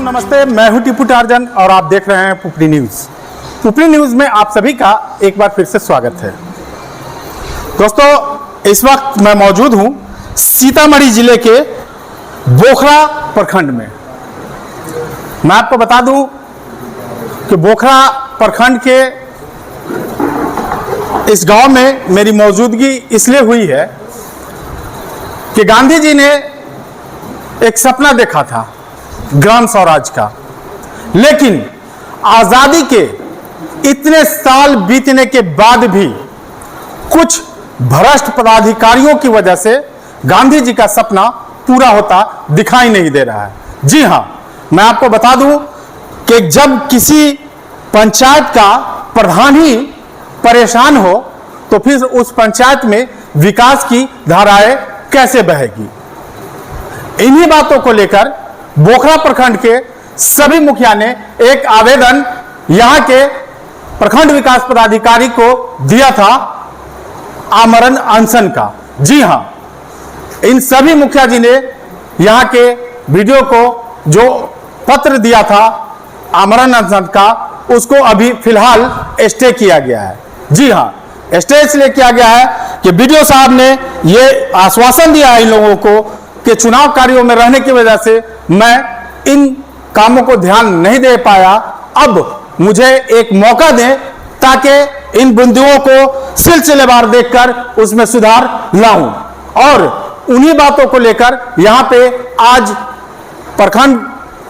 नमस्ते, मैं हूं टीपू टार्जन और आप देख रहे हैं पुपरी न्यूज़। पुपरी न्यूज़ में आप सभी का एक बार फिर से स्वागत है। दोस्तों, इस वक्त मैं मौजूद हूं सीतामढ़ी जिले के बोखरा प्रखंड में। मैं आपको बता दूं कि बोखरा प्रखंड के इस गांव में मेरी मौजूदगी इसलिए हुई है कि गांधी जी ने एक सपना देखा था ग्राम स्वराज का, लेकिन आज़ादी के इतने साल बीतने के बाद भी कुछ भ्रष्ट पदाधिकारियों की वजह से गांधी जी का सपना पूरा होता दिखाई नहीं दे रहा है। जी हां, मैं आपको बता दूं कि जब किसी पंचायत का प्रधान ही परेशान हो तो फिर उस पंचायत में विकास की धाराएं कैसे बहेगी। इन्हीं बातों को लेकर बोखरा प्रखंड के सभी मुखिया ने एक आवेदन यहां के प्रखंड विकास पदाधिकारी को दिया था, आमरण अनशन का। जी हां, इन सभी मुखिया जी ने यहां के वीडियो को जो पत्र दिया था आमरण अनशन का, उसको अभी फिलहाल स्टे किया गया है। जी हां, स्टे इसलिए किया गया है कि बीडीओ साहब ने ये आश्वासन दिया है इन लोगों को कि चुनाव कार्यों में रहने की वजह से मैं इन कामों को ध्यान नहीं दे पाया, अब मुझे एक मौका दें ताकि इन बिंदुओं को सिलसिलेवार देखकर उसमें सुधार लाऊं। और उन्हीं बातों को लेकर यहां पे आज प्रखंड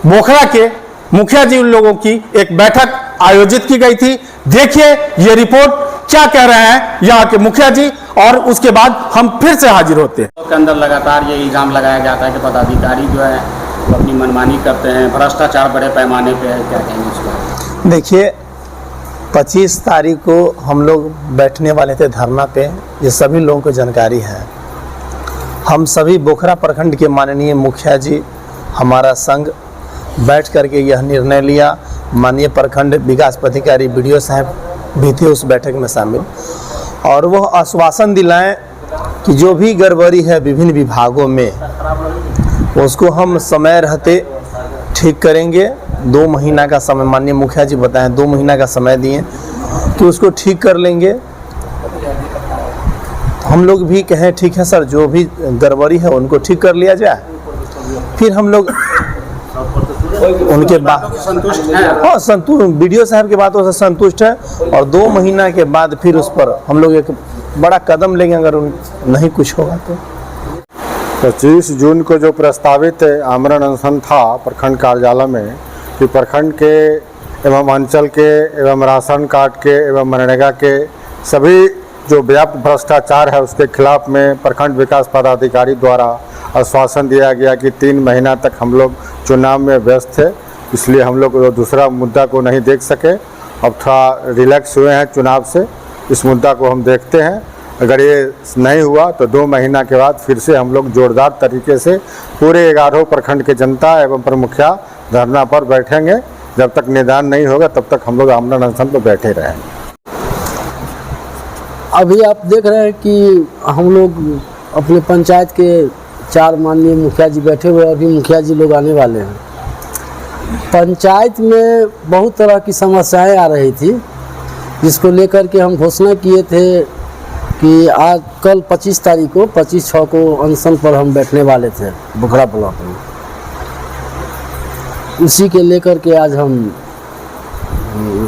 बोखरा के मुखिया जी उन लोगों की एक बैठक आयोजित की गई थी। देखिए ये रिपोर्ट क्या कह रहे हैं यहाँ के मुखिया जी, और उसके बाद हम फिर से हाजिर होते हैं। के अंदर लगातार ये इल्ज़ाम लगाया जाता है कि पदाधिकारी जो है वो अपनी मनमानी करते हैं, भ्रष्टाचार बड़े पैमाने पे है, क्या कहेंगे इसको? देखिए, 25 तारीख को हम लोग बैठने वाले थे धरना पे, ये सभी लोगों को जानकारी है। हम सभी बोखरा प्रखंड के माननीय मुखिया जी, हमारा संघ बैठ करके यह निर्णय लिया। माननीय प्रखंड विकास पदाधिकारी बीडीओ साहब भी थे उस बैठक में शामिल, और वह आश्वासन दिलाएं कि जो भी गड़बड़ी है विभिन्न विभागों में उसको हम समय रहते ठीक करेंगे। 2 महीना का समय माननीय मुखिया जी बताएं, 2 महीना का समय दिए कि उसको ठीक कर लेंगे। हम लोग भी कहें ठीक है सर, जो भी गड़बड़ी है उनको ठीक कर लिया जाए। फिर हम लोग उनके बाद संतुष्ट हैं? हाँ, संतुष्ट, बीडीओ साहब की बातों से संतुष्ट है, और 2 महीना के बाद फिर उस पर हम लोग एक बड़ा कदम लेंगे अगर नहीं कुछ होगा तो। 25 जून को जो प्रस्तावित आमरण अनशन था प्रखंड कार्यालय में कि प्रखंड के एवं अंचल के एवं राशन कार्ड के एवं मनरेगा के सभी जो व्याप्त भ्रष्टाचार है उसके खिलाफ में प्रखंड विकास पदाधिकारी द्वारा आश्वासन दिया गया कि 3 महीना तक हम लोग चुनाव में व्यस्त थे, इसलिए हम लोग दूसरा मुद्दा को नहीं देख सके। अब थोड़ा रिलैक्स हुए हैं चुनाव से, इस मुद्दा को हम देखते हैं। अगर ये नहीं हुआ तो 2 महीना के बाद फिर से हम लोग जोरदार तरीके से पूरे 11 प्रखंड के जनता एवं प्रमुखिया धरना पर बैठेंगे। जब तक निदान नहीं होगा तब तक हम लोग आमरण अनशन पर बैठे रहेंगे। अभी आप देख रहे हैं कि हम लोग अपने पंचायत के 4 माननीय मुखिया जी बैठे हुए, अभी मुखिया जी लोग आने वाले हैं। पंचायत में बहुत तरह की समस्याएं आ रही थी, जिसको लेकर के हम घोषणा किए थे कि आज कल 25 तारीख को 25/6 को अनशन पर हम बैठने वाले थे बोखरा ब्लॉक में। उसी के लेकर के आज हम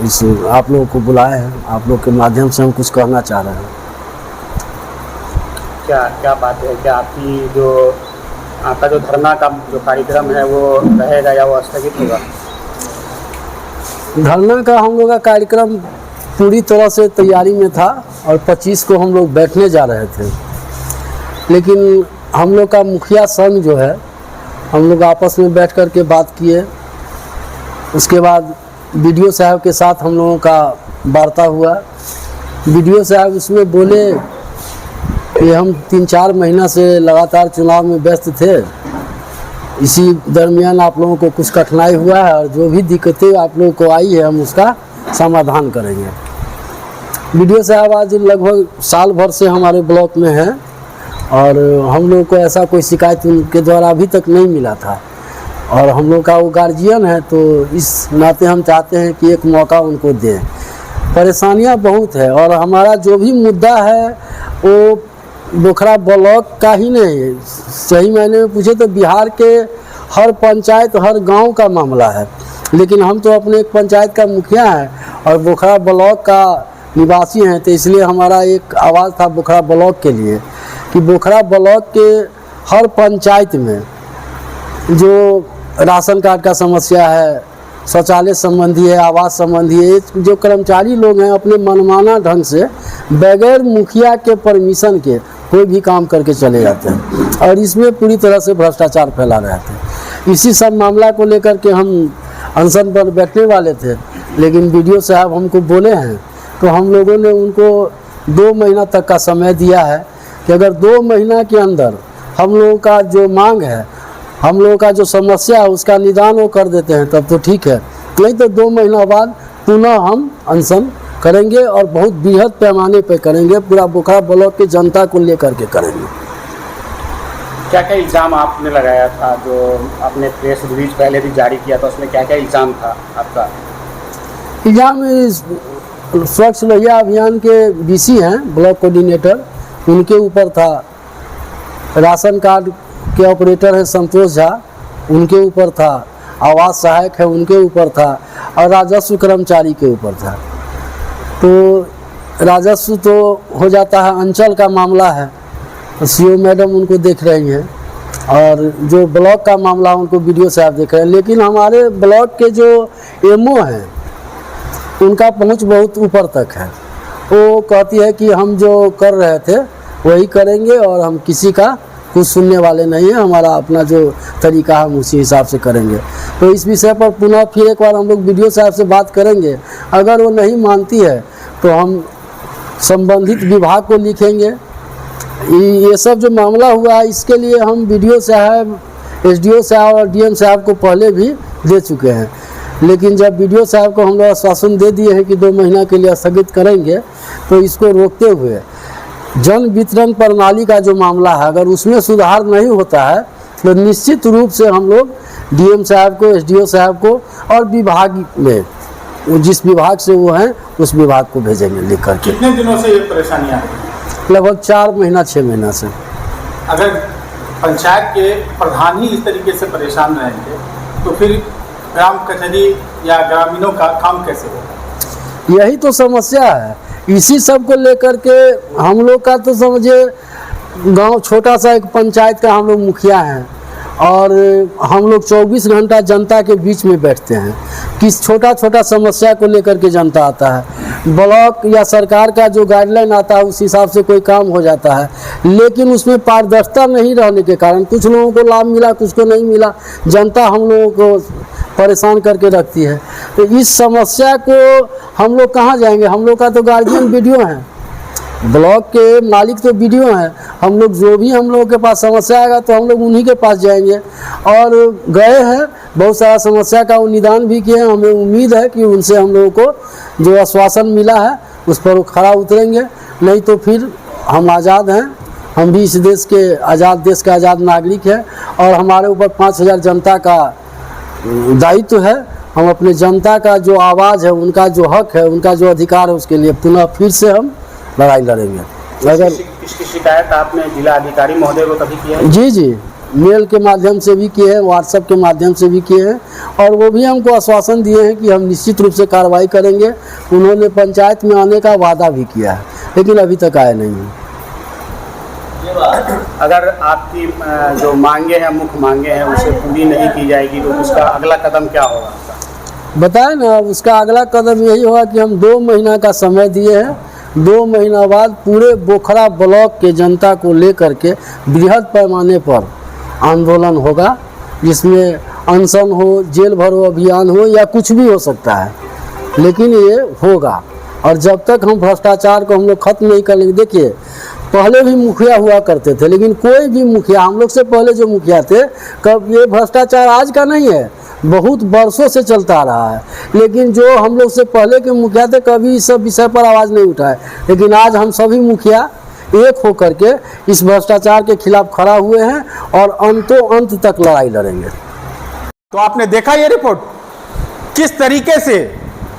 इस आप लोगों को बुलाए हैं, आप लोग के माध्यम से हम कुछ कहना चाह रहे हैं। क्या बात है, क्या आपका जो धरना का जो कार्यक्रम है वो रहेगा या वो स्थगित होगा? धरना का हम लोग का कार्यक्रम पूरी तरह से तैयारी में था और 25 को हम लोग बैठने जा रहे थे, लेकिन हम लोग का मुखिया संघ जो है, हम लोग आपस में बैठ कर के बात किए। उसके बाद बीडीओ साहब के साथ हम लोगों का वार्ता हुआ। बीडीओ साहब उसमें बोले कि हम 3-4 महीना से लगातार चुनाव में व्यस्त थे, इसी दरमियान आप लोगों को कुछ कठिनाई हुआ है और जो भी दिक्कतें आप लोगों को आई है हम उसका समाधान करेंगे। बीडीओ साहब आज लगभग साल भर से हमारे ब्लॉक में हैं और हम लोगों को ऐसा कोई शिकायत उनके द्वारा अभी तक नहीं मिला था। और हम लोग का वो गार्जियन है, तो इस नाते हम चाहते हैं कि एक मौका उनको दें। परेशानियां बहुत है और हमारा जो भी मुद्दा है वो बोखरा ब्लॉक का ही नहीं है, सही मायने में पूछे तो बिहार के हर पंचायत हर गांव का मामला है। लेकिन हम तो अपने एक पंचायत का मुखिया हैं और बोखरा ब्लॉक का निवासी हैं, तो इसलिए हमारा एक आवाज़ था बोखरा ब्लॉक के लिए कि बोखरा ब्लॉक के हर पंचायत में जो राशन कार्ड का समस्या है, शौचालय संबंधी है, आवास संबंधी है, जो कर्मचारी लोग हैं अपने मनमाना ढंग से बगैर मुखिया के परमिशन के कोई भी काम करके चले जाते हैं और इसमें पूरी तरह से भ्रष्टाचार फैला रहे थे। इसी सब मामला को लेकर के हम अनशन पर बैठने वाले थे, लेकिन बीडीओ साहब हमको बोले हैं, तो हम लोगों ने उनको 2 महीना तक का समय दिया है कि अगर 2 महीना के अंदर हम लोगों का जो मांग है, हम लोगों का जो समस्या है उसका निदान वो कर देते हैं तब तो ठीक है, नहीं तो 2 महीना बाद पुनः हम अनशन करेंगे और बहुत बृहद पैमाने पे करेंगे, पूरा बोखरा ब्लॉक की जनता को लेकर के करेंगे। क्या क्या इल्ज़ाम आपने लगाया था, जो आपने प्रेस रिलीज पहले भी जारी किया था, उसमें क्या क्या इल्ज़ाम था आपका? इल्ज़ाम स्वच्छ लोहिया अभियान के बीसी हैं ब्लॉक कोऑर्डिनेटर, उनके ऊपर था। राशन कार्ड के ऑपरेटर हैं संतोष झा, उनके ऊपर था। आवास सहायक है, उनके ऊपर था। और राजस्व कर्मचारी के ऊपर था। तो राजस्व तो हो जाता है, अंचल का मामला है, सीओ मैडम उनको देख रही हैं और जो ब्लॉक का मामला उनको बीडीओ साहब देख रहे हैं। लेकिन हमारे ब्लॉक के जो एमओ हैं उनका पहुंच बहुत ऊपर तक है। वो कहती है कि हम जो कर रहे थे वही करेंगे और हम किसी का कुछ सुनने वाले नहीं हैं, हमारा अपना जो तरीका हम उसी हिसाब से करेंगे। तो इस विषय पर पुनः फिर एक बार हम लोग बीडीओ साहब से बात करेंगे। अगर वो नहीं मानती है तो हम संबंधित विभाग को लिखेंगे। ये सब जो मामला हुआ है इसके लिए हम बीडीओ साहब, एसडीओ साहब और डीएम साहब को पहले भी दे चुके हैं। लेकिन जब बीडीओ साहब को हम लोग आश्वासन दे दिए हैं कि 2 महीना के लिए स्थगित करेंगे, तो इसको रोकते हुए जन वितरण प्रणाली का जो मामला है अगर उसमें सुधार नहीं होता है तो निश्चित रूप से हम लोग डीएम साहब को, एसडीओ साहब को और विभाग में जिस विभाग से वो हैं उस विभाग को भेजेंगे लिख करके। कितने दिनों से ये परेशानियाँ हैं? लगभग 4 महीना 6 महीना से। अगर पंचायत के प्रधान ही इस तरीके से परेशान रहेंगे तो फिर ग्राम कचहरी या ग्रामीणों का काम कैसे होगा? यही तो समस्या है। इसी सब को लेकर के हम लोग का तो समझिए गांव छोटा सा एक पंचायत का हम लोग मुखिया हैं और हम लोग 24 घंटा जनता के बीच में बैठते हैं। किस छोटा छोटा समस्या को लेकर के जनता आता है, ब्लॉक या सरकार का जो गाइडलाइन आता है उस हिसाब से कोई काम हो जाता है, लेकिन उसमें पारदर्शिता नहीं रहने के कारण कुछ लोगों को लाभ मिला, कुछ को नहीं मिला। जनता हम लोगों को परेशान करके रखती है। तो इस समस्या को हम लोग कहाँ जाएंगे? हम लोग का तो गार्जियन बीडीओ हैं, ब्लॉक के मालिक तो बीडीओ हैं। हम लोग जो भी हम लोगों के पास समस्या आएगा तो हम लोग उन्हीं के पास जाएंगे और गए हैं, बहुत सारा समस्या का निदान भी किए हैं। हमें उम्मीद है कि उनसे हम लोगों को जो आश्वासन मिला है उस पर वो खरा उतरेंगे, नहीं तो फिर हम आज़ाद हैं। हम भी इस देश के आज़ाद नागरिक हैं और हमारे ऊपर 5000 जनता का दायित्व है। हम अपने जनता का जो आवाज़ है, उनका जो हक है, उनका जो अधिकार है, उसके लिए पुनः फिर से हम लड़ाई लड़ेंगे। अगर इसकी शिकायत आपने जिला अधिकारी महोदय को कभी किया है? जी मेल के माध्यम से भी किए हैं, व्हाट्सएप के माध्यम से भी किए हैं और वो भी हमको आश्वासन दिए हैं कि हम निश्चित रूप से कार्रवाई करेंगे। उन्होंने पंचायत में आने का वादा भी किया है, लेकिन अभी तक आए नहीं हैं। अगर आपकी जो मांगे हैं, मुख्य मांगे हैं, उसे पूरी नहीं की जाएगी तो उसका अगला कदम क्या होगा? बताएं ना, उसका अगला कदम यही होगा कि हम 2 महीना का समय दिए हैं। 2 महीना बाद पूरे बोखरा ब्लॉक के जनता को लेकर के बृहद पैमाने पर आंदोलन होगा, जिसमें अनशन हो, जेल भरो अभियान हो या कुछ भी हो सकता है, लेकिन ये होगा। और जब तक हम भ्रष्टाचार को हम लोग खत्म नहीं कर लेंगे, देखिए पहले भी मुखिया हुआ करते थे, लेकिन कोई भी मुखिया, हम लोग से पहले जो मुखिया थे, कब ये भ्रष्टाचार आज का नहीं है, बहुत वर्षों से चलता आ रहा है। लेकिन जो हम लोग से पहले के मुखिया थे कभी इस सब विषय पर आवाज़ नहीं उठाए, लेकिन आज हम सभी मुखिया एक होकर के इस भ्रष्टाचार के खिलाफ खड़ा हुए हैं और अंतों अंत तक लड़ाई लड़ेंगे। तो आपने देखा ये रिपोर्ट किस तरीके से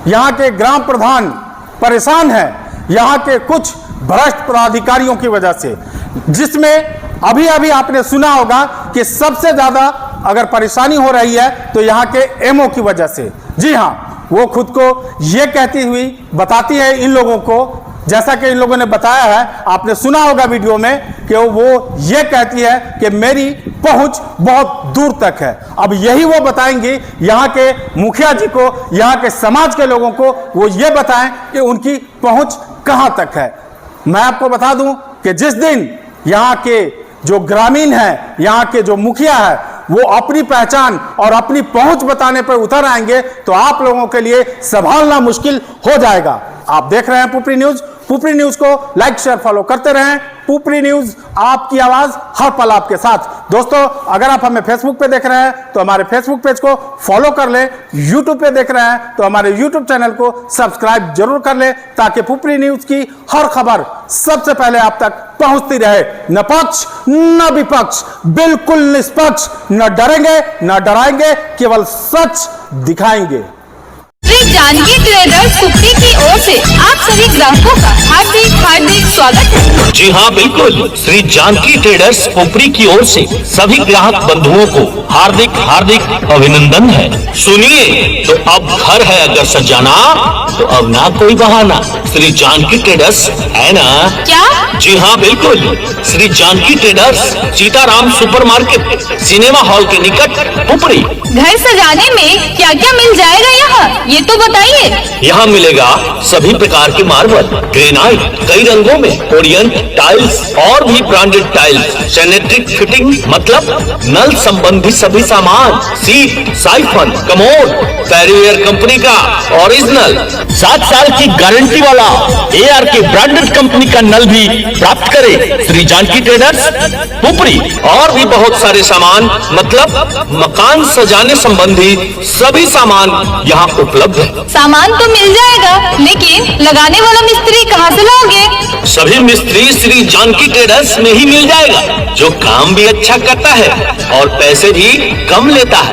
यहाँ के ग्राम प्रधान परेशान है यहाँ के कुछ भ्रष्ट पदाधिकारियों की वजह से, जिसमें अभी अभी आपने सुना होगा कि सबसे ज्यादा अगर परेशानी हो रही है तो यहाँ के एमओ की वजह से। जी हाँ, वो खुद को ये कहती हुई बताती है इन लोगों को, जैसा कि इन लोगों ने बताया है, आपने सुना होगा वीडियो में कि वो ये कहती है कि मेरी पहुंच बहुत दूर तक है। अब यही वो बताएंगी यहाँ के मुखिया जी को, यहाँ के समाज के लोगों को, वो ये बताएं कि उनकी पहुंच कहां तक है। मैं आपको बता दूं कि जिस दिन यहाँ के जो ग्रामीण हैं, यहाँ के जो मुखिया है, वो अपनी पहचान और अपनी पहुंच बताने पर उतर आएंगे तो आप लोगों के लिए संभालना मुश्किल हो जाएगा। आप देख रहे हैं पुपरी न्यूज। पुपरी न्यूज को लाइक शेयर फॉलो करते रहें। पुपरी न्यूज, आपकी आवाज हर पल आपके साथ। दोस्तों, अगर आप हमें फेसबुक पे देख रहे हैं तो हमारे फेसबुक पेज को फॉलो कर लें। यूट्यूब पे देख रहे हैं तो हमारे यूट्यूब चैनल को सब्सक्राइब जरूर कर लें, ताकि पुपरी न्यूज की हर खबर सबसे पहले आप तक पहुंचती रहे। न पक्ष न विपक्ष, बिल्कुल निष्पक्ष, न डरेंगे न डराएंगे, केवल सच दिखाएंगे। श्री जानकी ट्रेडर्स पुपरी की ओर से आप सभी ग्राहकों का हार्दिक हार्दिक स्वागत है। जी हाँ, बिल्कुल। श्री जानकी ट्रेडर्स पुपरी की ओर से सभी ग्राहक बंधुओं को हार्दिक हार्दिक अभिनंदन है। सुनिए, तो अब घर है अगर सजाना तो अब ना कोई बहाना, श्री जानकी ट्रेडर्स है ना। क्या? जी हाँ, बिल्कुल। Shri Janki traders, Sitaram supermarket, cinema hall के निकट, पुपरी। घर सजाने में क्या क्या मिल जाएगा यहाँ, ये तो बताइए। यहाँ मिलेगा सभी प्रकार के मार्बल, ग्रेनाइट, कई रंगों में, ओरिएंट टाइल्स और भी ब्रांडेड टाइल्स, सैनिटरी फिटिंग मतलब नल संबंधी सभी सामान, सीट, साइफन, कमोड, फेरीवेयर कंपनी का ओरिजिनल 7 साल की गारंटी वाला ARK ब्रांडेड कंपनी का नल भी प्राप्त करें श्री जानकी ट्रेडर्स पुपरी। और भी बहुत सारे सामान मतलब मकान सजाने संबंधी सभी सामान यहाँ उपलब्ध है। सामान तो मिल जाएगा, लेकिन लगाने वाला मिस्त्री कहाँ से लाओगे? सभी मिस्त्री श्री जानकी ट्रेडर्स में ही मिल जाएगा, जो काम भी अच्छा करता है और पैसे भी कम लेता है।